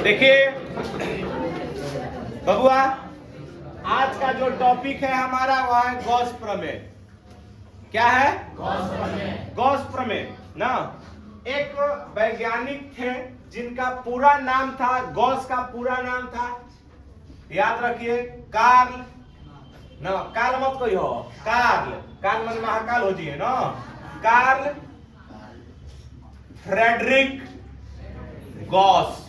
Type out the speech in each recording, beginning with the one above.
देखिए बबुआ, आज का जो टॉपिक है हमारा वह है गॉस प्रमेय। क्या है? गॉस प्रमेय ना। एक वैज्ञानिक थे जिनका पूरा नाम था, गॉस का पूरा नाम था, याद रखिए, कार्ल ना, कार्ल मत कोई हो, कार्ल मन महाकाल हो जी है ना, कार्ल फ्रेडरिक गॉस,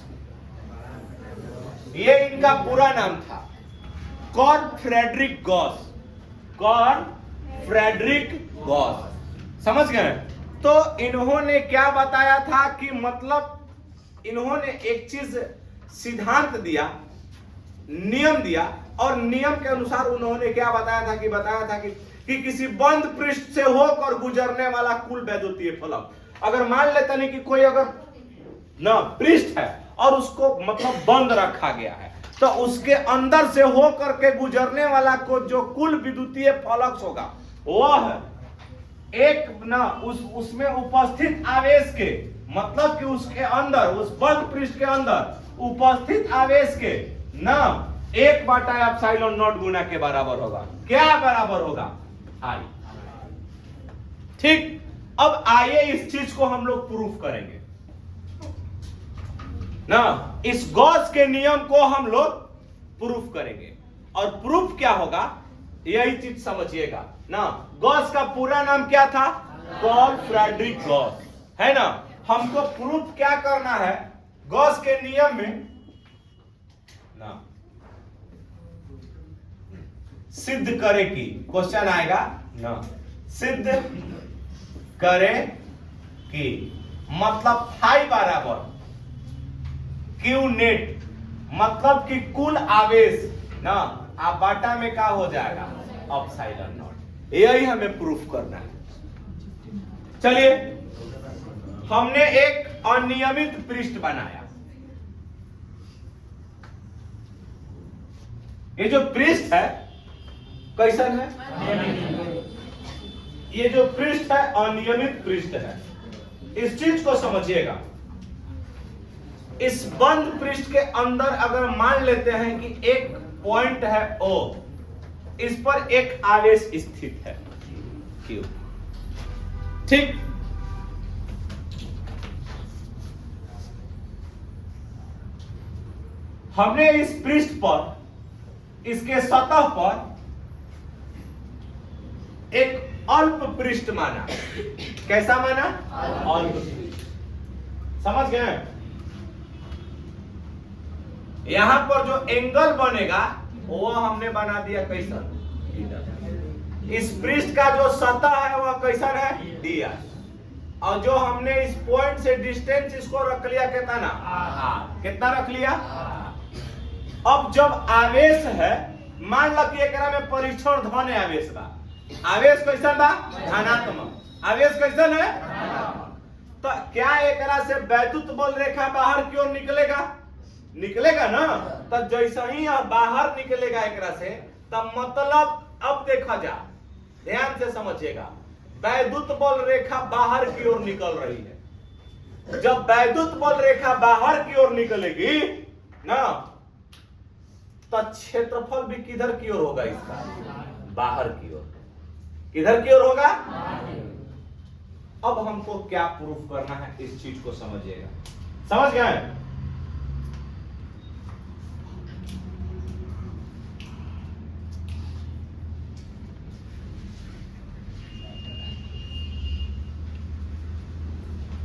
ये इनका पूरा नाम था, Karl Frederick Gauss, Karl Frederick Gauss. समझ गए? तो इन्होंने क्या बताया था कि मतलब इन्होंने एक चीज सिद्धांत दिया, नियम दिया, और नियम के अनुसार उन्होंने क्या बताया था कि किसी बंद पृष्ठ से होकर गुजरने वाला कुल वैद्युतीय फलक, अगर मान लेते नहीं कि कोई अगर ना पृष्ठ है और उसको मतलब बंद रखा गया है, तो उसके अंदर से होकर के गुजरने वाला को जो कुल विद्युतीय फलक होगा वह एक ना उसमें उपस्थित आवेश के, मतलब कि उसके अंदर, उस बंद पृष्ठ के अंदर उपस्थित आवेश के ना 1/ε0 गुना के बराबर होगा। क्या बराबर होगा? आई। ठीक, अब आइए इस चीज को हम लोग प्रूफ करेंगे ना, इस गॉस के नियम को हम लोग प्रूफ करेंगे। और प्रूफ क्या होगा यही चीज समझिएगा ना। गॉस का पूरा नाम क्या था? कार्ल फ्रेडरिक गॉस, है ना। हमको प्रूफ क्या करना है गॉस के नियम में ना, सिद्ध करे कि, क्वेश्चन आएगा ना, सिद्ध करे कि मतलब फाई बराबर क्यू नेट, मतलब कि कुल आवेश ना आप बाटा में क्या हो जाएगा? Epsilon not. यही हमें प्रूफ करना है। चलिए, हमने एक अनियमित पृष्ठ बनाया। ये जो पृष्ठ है कैसन है? ये जो पृष्ठ है अनियमित पृष्ठ है। इस चीज को समझिएगा। इस बंद पृष्ठ के अंदर अगर मान लेते हैं कि एक पॉइंट है O, इस पर एक आवेश स्थित है Q, ठीक। हमने इस पृष्ठ पर, इसके सतह पर एक अल्प पृष्ठ माना। कैसा माना? अल्प पृष्ठ। समझ गए? यहां पर जो एंगल बनेगा वो हमने बना दिया कैसन? इस पृष्ठ का जो सतह है वह कैसन है? dr। और जो हमने इस पॉइंट से डिस्टेंस इसको रख लिया कितना ना? r। कितना रख लिया? अब जब आवेश है, मान लो कि एकरा में परीक्षण धन आवेश बा, आवेश कैसन बा? धनात्मक। आवेश कैसन है? तो क्या एकरा से वैद्युत बल रेखा बाहर की ओर निकलेगा ना। तो जैसे ही बाहर निकलेगा एकरा से, तब मतलब अब देखा जा, ध्यान से समझिएगा, वैद्युत बल रेखा बाहर की ओर निकल रही है। जब वैद्युत बल रेखा बाहर की ओर निकलेगी ना, तो क्षेत्रफल भी किधर की ओर होगा? इसका बाहर की ओर। किधर की ओर होगा? अब हमको क्या प्रूफ करना है इस चीज को समझिएगा। समझ गए?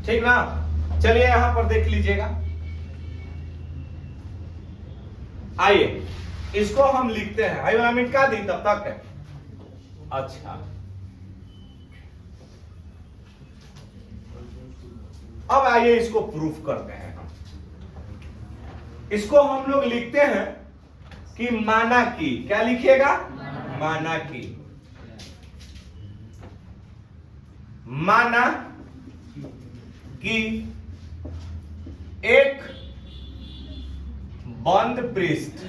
ठीक ना। चलिए यहां पर देख लीजिएगा। आइए इसको हम लिखते हैं। आइए मिटा दी तब तक है। अच्छा, अब आइए इसको प्रूफ करते हैं। इसको हम लोग लिखते हैं कि माना कि, क्या लिखिएगा? माना कि, माना कि एक बंद पृष्ठ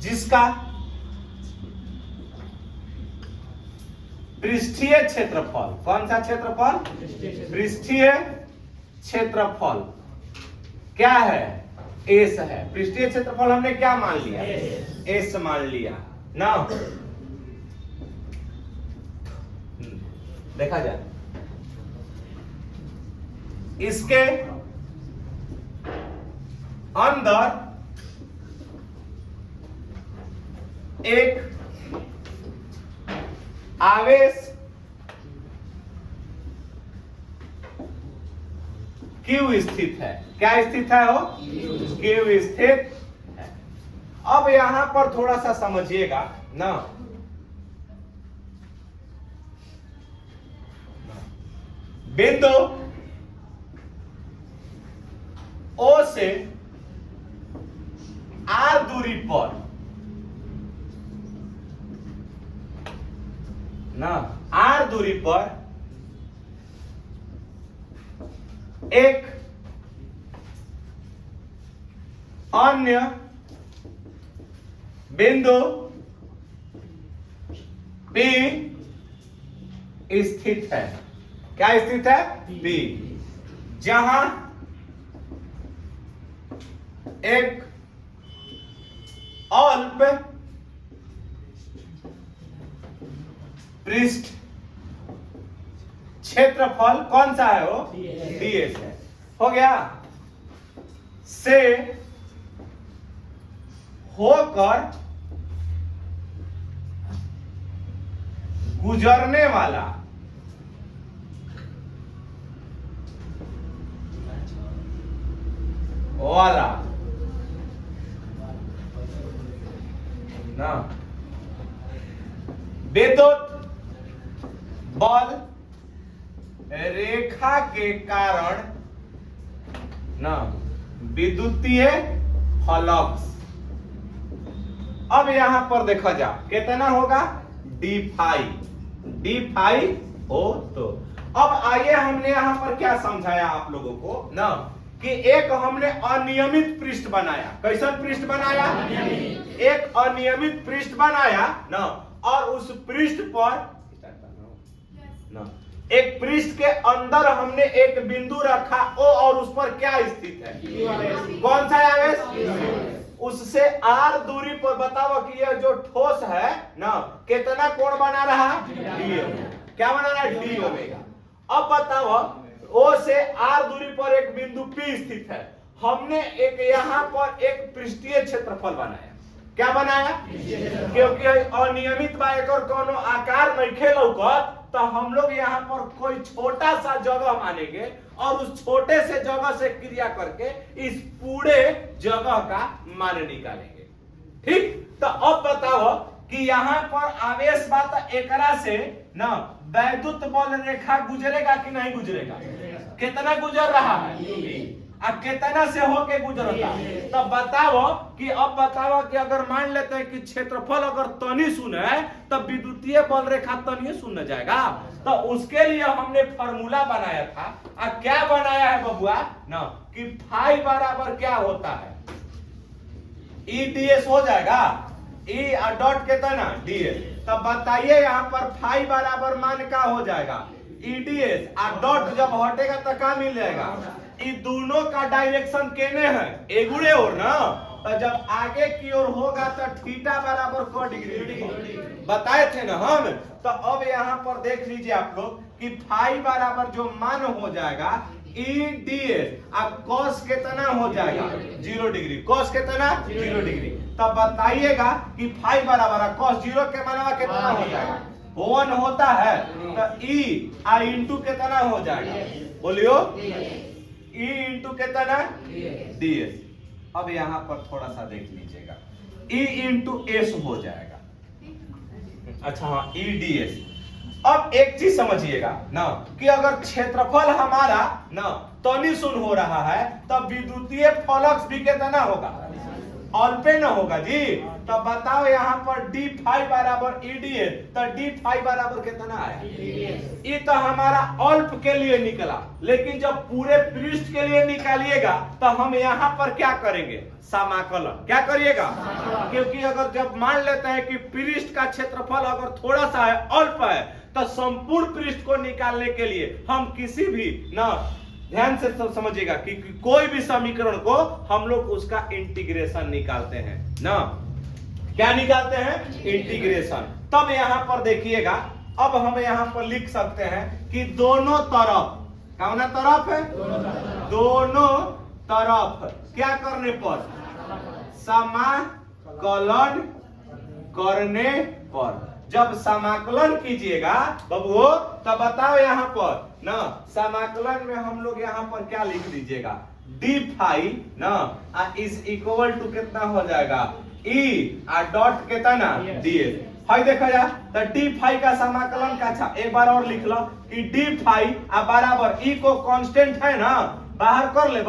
जिसका पृष्ठीय क्षेत्रफल, कौन सा क्षेत्रफल? पृष्ठीय क्षेत्रफल क्या है? एस है। पृष्ठीय क्षेत्रफल हमने क्या मान लिया? एस मान लिया ना। देखा जाए इसके अंदर एक आवेश क्यू स्थित है। क्या स्थित है? हो क्यू स्थित है। अब यहां पर थोड़ा सा समझिएगा ना। बिंदु ओ से आर दूरी पर ना, आर दूरी पर एक अन्य बिंदु P स्थित है। क्या स्थित है? P, जहां एक अल्प पृष्ठ क्षेत्रफल कौन सा है? वो ds है। हो गया। से होकर गुजरने वाला ना विद्युत बल रेखा के कारण ना विद्युतीय फ्लक्स। अब यहां पर देखा जा कितना होगा? डी फाई हो। तो अब आइए, हमने यहां पर क्या समझाया आप लोगों को ना कि एक हमने अनियमित पृष्ठ बनाया। कैसा पृष्ठ बनाया? एक अनियमित पृष्ठ बनाया ना, और उस पृष्ठ पर ना एक पृष्ठ के अंदर हमने एक बिंदु रखा ओ, और उस पर क्या स्थित है? कौन सा आवेश? उससे आर दूरी पर बताओ कि यह जो ठोस है ना कितना कोण बना रहा? डी। क्या बना रहा? D omega. अब बताओ ओ से आर दूरी पर एक बिंदु P स्थित है। हमने एक यहां पर एक पृष्ठीय क्षेत्रफल बनाया। क्या बनाया? क्योंकि अनियमित बा एक और कोनो आकार नहीं खेलौकत, तो हम लोग यहाँ पर कोई छोटा सा जगह मानेंगे और उस छोटे से जगह से क्रिया करके इस पूरे जगह का मान निकालेंगे। ठीक, तो अब बताओ कि यहाँ पर आवेश बात एकरा से ना वैद्युत बल रेखा गुजरेगा कि नहीं गुजरेगा? कितना गुजर रहा है? अब कितना से होके गुजरता? तब बताओ कि अब बताओ कि अगर मान लेते हैं कि क्षेत्रफल अगर तनी शून्य है तब विद्युतीय बल रेखा तनी शून्य जाएगा। तो उसके लिए हमने फॉर्मूला बनाया था। अब क्या बनाया है बबुआ ना कि फाई बराबर क्या होता है? ई ds हो जाएगा। ई डॉट कितना? ds। तब बताइए यहाँ पर फाई बराबर मान क्या हो जाएगा? ई ds। और डॉट जब हटेगा तो क्या मिल जाएगा? इन दोनों का डायरेक्शन केने है? एगुड़े और ना। तो जब आगे की ओर होगा तो थीटा बराबर को डिग्री बताए थे ना हम। तो अब यहाँ पर देख लीजिए आप लोग कि फाई बराबर जो मान हो जाएगा ई ds, अब cos कितना हो जाएगा? 0 डिग्री। cos कितना? 0 डिग्री। तब बताइएगा कि फाई बराबर cos 0 के मानवा कितना हो जाएगा? 1 होता है। तो ई इंटू कितना हो जाएगा? बोलियो E इंटू कितना? ds। अब यहां पर थोड़ा सा देख लीजिएगा, E इंटू एस हो जाएगा। अच्छा हाँ, E ds। अब एक चीज समझिएगा ना कि अगर क्षेत्रफल हमारा ना तनी शून्य हो रहा है तब विद्युतीय फ्लक्स भी कितना होगा? अल्पे न होगा जी। तो बताओ यहाँ पर डी फाई बराबर ई ds, तो डी फाई बराबर कितना है? ये तो हमारा अल्प के लिए निकला, लेकिन जब पूरे पृष्ठ के लिए निकालिएगा तो हम यहाँ पर क्या करेंगे? समाकलन। क्या करिएगा? क्योंकि अगर जब मान लेते हैं कि पृष्ठ का क्षेत्रफल अगर थोड़ा सा है, अल्प है, तो संपूर्ण पृष्ठ को निकालने के लिए हम किसी भी ना ध्यान से समझिएगा कि कोई भी समीकरण को हम लोग उसका इंटीग्रेशन निकालते हैं ना। क्या निकालते हैं? इंटीग्रेशन। तब यहां पर देखिएगा, अब हम यहां पर लिख सकते हैं कि दोनों तरफ, कौन तरफ है? दोनों तरफ क्या करने पर? समाकलन करने पर। जब समाकलन कीजिएगा बबुओ, तब बताओ यहां पर ना, समाकलन में हम लोग यहां पर क्या लिख दीजिएगा? डी फाई ना इज इक्वल टू कितना हो जाएगा? ई डॉट कितना? डीएस। हाई देखा जा तो डी फाई का समाकलन का, अच्छा एक बार और लिख लो कि डी फाई बराबर ई को कांस्टेंट है ना, बाहर कर ले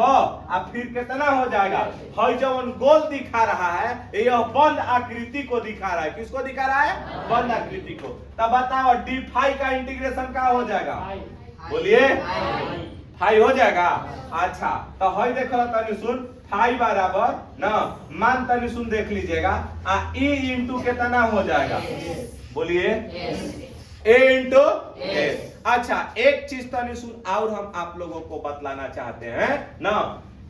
फिर कितना हो जाएगा? हाई जब गोल दिखा रहा है, यह बंद आकृति को दिखा रहा है। किसको दिखा रहा है? बंद आकृति को। तब बताओ डी फाई का इंटीग्रेशन क्या हो जाएगा? बोलिए, फाई हो जाएगा। अच्छा तो हाई देखो तनी सुन, फाई बराबर ना मान तनी सुन देख लीजिएगा, ई इंटू कितना हो जाएगा? बोलिए, ए इंटू एस। अच्छा एक चीज तनी सुन और हम आप लोगों को बतलाना चाहते हैं ना,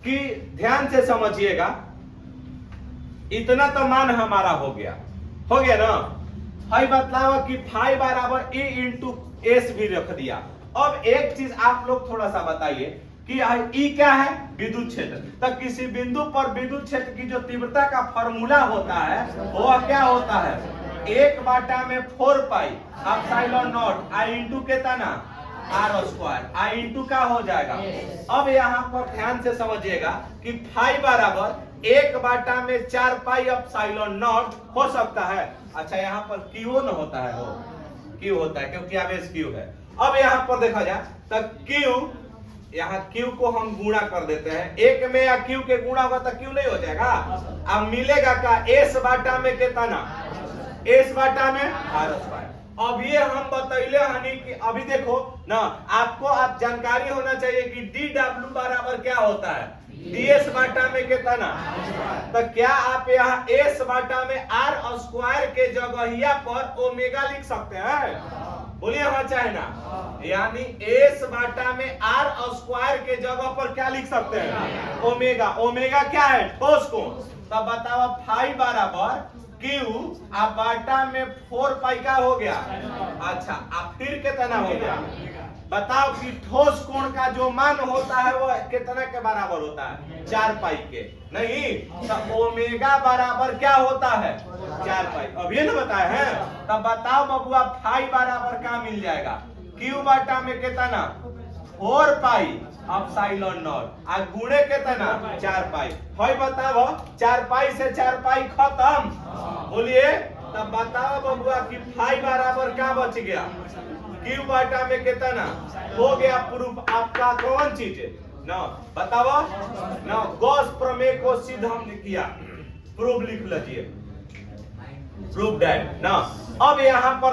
कि ध्यान से समझिएगा। इतना तो मान हमारा हो गया ना। हाई बतलावा कि फाई बराबर ई इंटू एस भी रख दिया। अब एक चीज आप लोग थोड़ा सा बताइए कि ई क्या है? विद्युत क्षेत्र। तो किसी बिंदु पर विद्युत क्षेत्र की जो तीव्रता का फॉर्मूला होता है वो क्या होता है? 1/4 pi epsilon not I into कितना? R square. आई इंटू का हो जाएगा। अब यहाँ पर ध्यान से समझिएगा कि फाई बराबर 1/4 पाई एप्सिलॉन नॉट हो सकता है। अच्छा यहाँ पर क्यू न होता है, हो क्यू होता है क्योंकि आवेश क्यू है। अब यहाँ पर देखा जाए तो क्यू, यहाँ क्यू को हम गुणा कर देते हैं। एक में या क्यू के गुणा होगा तो क्यू नहीं हो जाएगा। अब मिलेगा का एस बाटा में कितना? एस बाटा में आर स्क्वायर। अब ये हम बतैले हनी कि अभी देखो ना, आपको आप जानकारी होना चाहिए कि डी डब्ल्यू बराबर क्या होता है? डीएस बाटा में कितना? तो क्या आप यहाँ एस बाटा में आर स्क्वायर के जगहिया पर ओमेगा लिख सकते हैं? बोलिए हाँ चाहे ना। यानी एस बाटा में आर स्क्वायर के जगह पर क्या लिख सकते हैं? ओमेगा। ओमेगा क्या है? ठोस कोण। तब बताओ फाई बराबर क्यू बाटा में 4 पाई का हो गया। अच्छा अब फिर कितना हो गया? बताओ कि ठोस कोण का जो मान होता है वो कितना के बराबर होता है? 4 पाई के। नहीं तो ओमेगा बराबर क्या होता है? 4 पाई। अब ये ना बताए हैं। तब बताओ बबुआ फाई बराबर क्या मिल जाएगा? क्यू बाटा में कितना? 4 पाई एप्सिलॉन नॉट आ गुणे कितना? 4 पाई। हाई बताओ 4 पाई से 4 पाई खत्म। बोलिए, तब बताओ बबुआ कि फाई बराबर क्या बच गया? क्यू बाटा में कितना हो गया? प्रूफ आपका कौन चीज है ना, बताओ ना। गॉस प्रमेय को सिद्ध हमने किया, प्रूफ लिख लीजिए, प्रूफ दैट ना। अब यहाँ पर